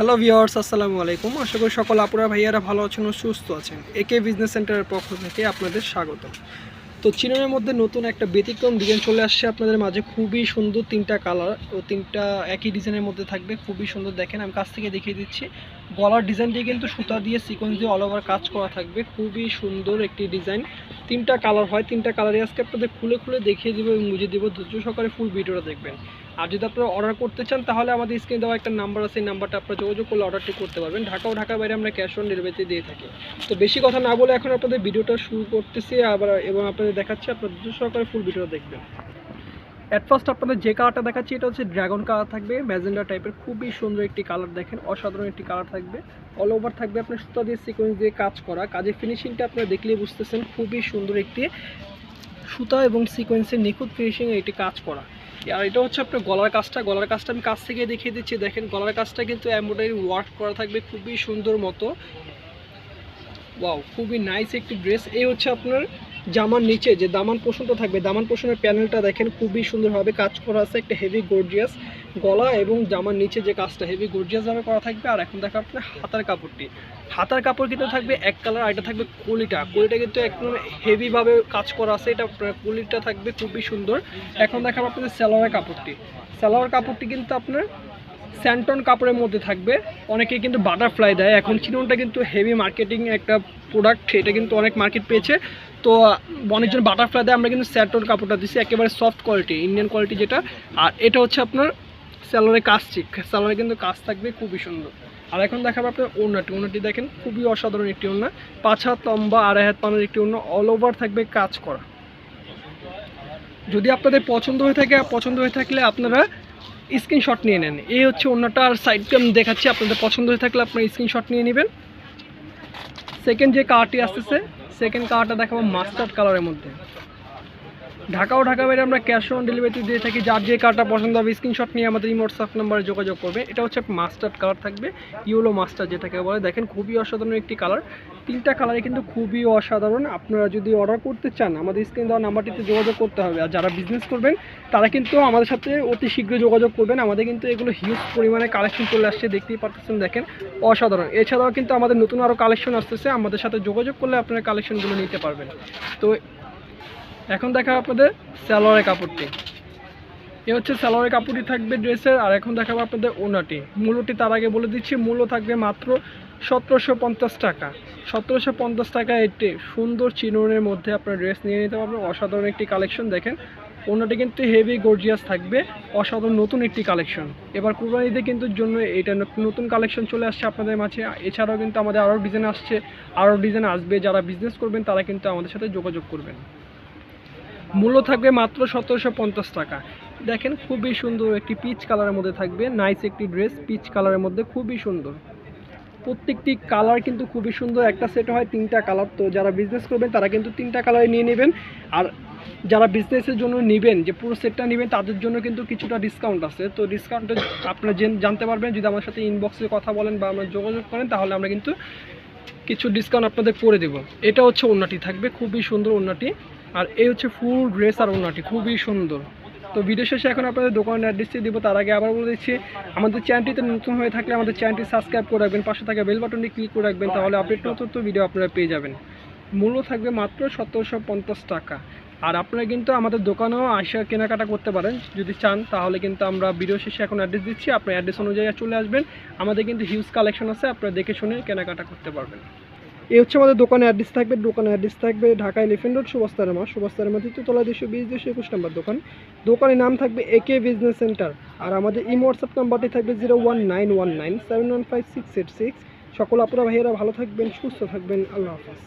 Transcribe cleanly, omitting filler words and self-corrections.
Hello viewers, আসসালামু আলাইকুম। আশা করি সকল আপুরা ভাইয়ারা ভালো আছেন ও সুস্থ আছেন। একে বিজনেস সেন্টারের পক্ষ থেকে আপনাদের স্বাগত। তো চিননের মধ্যে নতুন একটা ব্যতিক্রম ডিজাইন চলে আসছে আপনাদের মাঝে। খুবই সুন্দর তিনটা কালার ও তিনটা একই ডিজাইনের মধ্যে থাকবে। খুবই সুন্দর, দেখেন আমি কাছ থেকে দেখিয়ে দিচ্ছি। গলার ডিজাইনটি কিন্তু সুতা দিয়ে সিকোয়েন্স দিয়ে অল ওভার কাজ করা থাকবে। খুবই সুন্দর একটি ডিজাইন। তিনটা কালার হয়, তিনটা কালারই আজকে আপনাদের খুলে খুলে দেখিয়ে দেবো এবং বুঝিয়ে দেবো। ধৈর্য সহকারে ফুল ভিডিওটা দেখবেন। আর যদি আপনারা অর্ডার করতে চান তাহলে আমাদের স্ক্রিনে দেওয়া একটা নাম্বার আছে, এই নাম্বারটা আপনারা যোগাযোগ করলে অর্ডারটি করতে পারবেন। ঢাকা ও ঢাকার বাইরে আমরা ক্যাশ অন ডেলিভারিতে দিয়ে থাকি। তো বেশি কথা না বলে এখন আপনাদের ভিডিওটা শুরু করতেছি এবং আপনাদের দেখাচ্ছি, আপনারা দ্রুত সহকারে ফুল ভিডিওটা দেখবেন। অ্যাট ফার্স্ট আপনাদের যে কালারটা দেখাচ্ছি এটা হচ্ছে ড্রাগন কালার থাকবে, ম্যাজেন্ডা টাইপের। খুবই সুন্দর একটি কালার, দেখেন অসাধারণ একটি কালার থাকবে। অল ওভার থাকবে আপনার সুতা দিয়ে সিকোয়েন্স দিয়ে কাজ করা। কাজের ফিনিশিংটা আপনারা দেখলেই বুঝতেছেন, খুবই সুন্দর একটি সুতা এবং সিকোয়েন্সের নিখুঁত ফিনিশিং এটি কাজ করা। আর এটা হচ্ছে আপনার গলার কাজটা আমি কাছ থেকে দেখিয়ে দিচ্ছি। দেখেন গলার কাজটা কিন্তু এমব্রয়ডারি ওয়ার্ক করা থাকবে খুবই সুন্দর মতো। ওয়াও, খুবই নাইস একটি ড্রেস। এই হচ্ছে আপনার জামার নিচে যে দামান পোষণটা থাকবে, দামান পোষণের প্যানেলটা দেখেন খুবই সুন্দরভাবে কাজ করা আছে। একটা হেভি গর্জিয়াস গলা এবং জামার নিচে যে কাজটা হেভি গর্জিয়াসভাবে করা থাকবে। আর এখন দেখা আপনার হাতার কাপড়টি, হাতার কাপড় কিন্তু থাকবে এক কালার। আর এটা থাকবে কলিটা কিন্তু একদম হেভিভাবে কাজ করা আছে। এটা কলিটা থাকবে খুবই সুন্দর। এখন দেখাবো আপনাদের সালোয়ার কাপড়টি কিন্তু আপনার স্যান্টন কাপড়ের মধ্যে থাকবে। অনেকে কিন্তু বাটারফ্লাই দেয়, এখন চিননটা কিন্তু হেভি মার্কেটিং একটা প্রোডাক্ট, এটা কিন্তু অনেক মার্কেট পেয়েছে। তো অনেকজন বাটারফ্লাই দেয়, আমরা কিন্তু স্যান্টন কাপড়টা দিচ্ছি একেবারে সফট কোয়ালিটি, ইন্ডিয়ান কোয়ালিটি যেটা। আর এটা হচ্ছে আপনার স্যালোয়ারের কাজ, স্যালোয়ারে কিন্তু কাজ থাকবে খুবই সুন্দর। আর এখন দেখাবো আপনার ওড়নাটি দেখেন খুবই অসাধারণ একটি ওড়না। 5 হাত লম্বা, 2.5 হাত পানার একটি ওড়না, অল ওভার থাকবে কাজ করা। যদি আপনাদের পছন্দ হয়ে থাকলে আপনারা স্ক্রিনশট নিয়ে নেন। এই হচ্ছে ওড়নাটার সাইডটা আমি দেখাচ্ছি, আপনাদের পছন্দ হয়ে থাকলে আপনারা স্ক্রিনশট নিয়ে নেবেন। সেকেন্ড যে কালারটি আসতেছে, সেকেন্ড কালারটা দেখাবো মাস্টার্ড কালারের মধ্যে। ঢাকা ও ঢাকা বাইরে আমরা ক্যাশ অন ডেলিভারিতে দিয়ে থাকি। যার যে কালারটা পছন্দ হবে স্ক্রিনশট নিয়ে আমাদের হোয়াটসঅ্যাপ নাম্বারে যোগাযোগ করবে। এটা হচ্ছে মাস্টার্ড কালার থাকবে, ইয়েলো মাস্টার্ড যেটাকে বলে। দেখেন খুবই অসাধারণ একটি কালার, তিনটা কালারে কিন্তু খুবই অসাধারণ। আপনারা যদি অর্ডার করতে চান আমাদের স্ক্রিনে দেওয়া নাম্বারটিতে যোগাযোগ করতে হবে। আর যারা বিজনেস করবেন তারা কিন্তু আমাদের সাথে অতি শীঘ্রই যোগাযোগ করবেন। আমাদের কিন্তু এগুলো হিউজ পরিমাণে কালেকশন চলে আসছে, দেখতেই পাচ্ছেন, দেখেন অসাধারণ। এছাড়াও কিন্তু আমাদের নতুন আরও কালেকশন আসতেছে, আমাদের সাথে যোগাযোগ করলে আপনারা কালেকশনগুলো নিতে পারবেন। তো এখন দেখা আপনাদের সালোয়ারের কাপড়টি, এ হচ্ছে সালোয়ারের কাপড়টি থাকবে ড্রেসের। আর এখন দেখাবো আপনাদের ওড়নাটি। মূল্যটি তার আগে বলে দিচ্ছি, মূল্য থাকবে মাত্র 1750 টাকা। 1750 টাকা একটি সুন্দর চিননের মধ্যে আপনার ড্রেস নিয়ে নিতে পারবেন। অসাধারণ একটি কালেকশন, দেখেন ওড়নাটি কিন্তু হেভি গর্জিয়াস থাকবে, অসাধারণ নতুন একটি কালেকশন। এবার কুরবানি ঈদে কিন্তু জন্য এটা নতুন কালেকশন চলে আসছে আপনাদের মাঝে। এছাড়াও কিন্তু আমাদের আরও ডিজাইন আসছে, আরও ডিজাইন আসবে। যারা বিজনেস করবেন তারা কিন্তু আমাদের সাথে যোগাযোগ করবেন। মূল্য থাকবে মাত্র 1750 টাকা। দেখেন খুবই সুন্দর একটি পিচ কালারের মধ্যে থাকবে, নাইস একটি ড্রেস পিচ কালারের মধ্যে, খুবই সুন্দর। প্রত্যেকটি কালার কিন্তু খুবই সুন্দর। একটা সেট হয় তিনটা কালার, তো যারা বিজনেস করবেন তারা কিন্তু তিনটা কালারে নিয়ে নেবেন। আর যারা বিজনেসের জন্য নেবেন, যে পুরো সেটটা নেবেন, তাদের জন্য কিন্তু কিছুটা ডিসকাউন্ট আছে। তো ডিসকাউন্টটা আপনারা জানতে পারবেন যদি আমার সাথে ইনবক্সে কথা বলেন বা আমরা যোগাযোগ করেন, তাহলে আমরা কিন্তু কিছু ডিসকাউন্ট আপনাদের করে দেব। এটা হচ্ছে ওড়নাটি থাকবে, খুবই সুন্দর ওড়নাটি। আর এই হচ্ছে ফুল ড্রেস আর ওড়নাটি খুবই সুন্দর। তো ভিডিও শেষে এখন আপনাদের দোকানের অ্যাড্রেসটি দিব, তার আগে আবার বলে দিচ্ছি, আমাদের চ্যানেলটিতে নতুন হয়ে থাকলে আমাদের চ্যানেলটি সাবস্ক্রাইব করে রাখবেন, পাশে থাকা বেল বাটনটি ক্লিক করে রাখবেন, তাহলে আপডেট নতুন ভিডিও আপনারা পেয়ে যাবেন। মূল্য থাকবে মাত্র 1750 টাকা। আর আপনারা কিন্তু আমাদের দোকানেও আসা কেনাকাটা করতে পারেন যদি চান, তাহলে কিন্তু আমরা ভিডিও শেষে এখন অ্যাড্রেস দিচ্ছি, আপনার অ্যাড্রেস অনুযায়ী চলে আসবেন। আমাদের কিন্তু হিউজ কালেকশন আছে, আপনারা দেখে শুনে কেনাকাটা করতে পারবেন। এই হচ্ছে আমাদের দোকানের অ্যাড্রেস থাকবে ঢাকা এলিফ্যান্ট রোড, সুভাষতারামা 2তলা 220-221 নম্বর দোকান। দোকানের নাম থাকবে একে বিজনেস সেন্টার। আর আমাদের হোয়াটসঅ্যাপ নাম্বারটি থাকবে 01919715686। সকল আপনারা ভাইয়েরা ভালো থাকবেন, সুস্থ থাকবেন, আল্লাহ হাফেজ।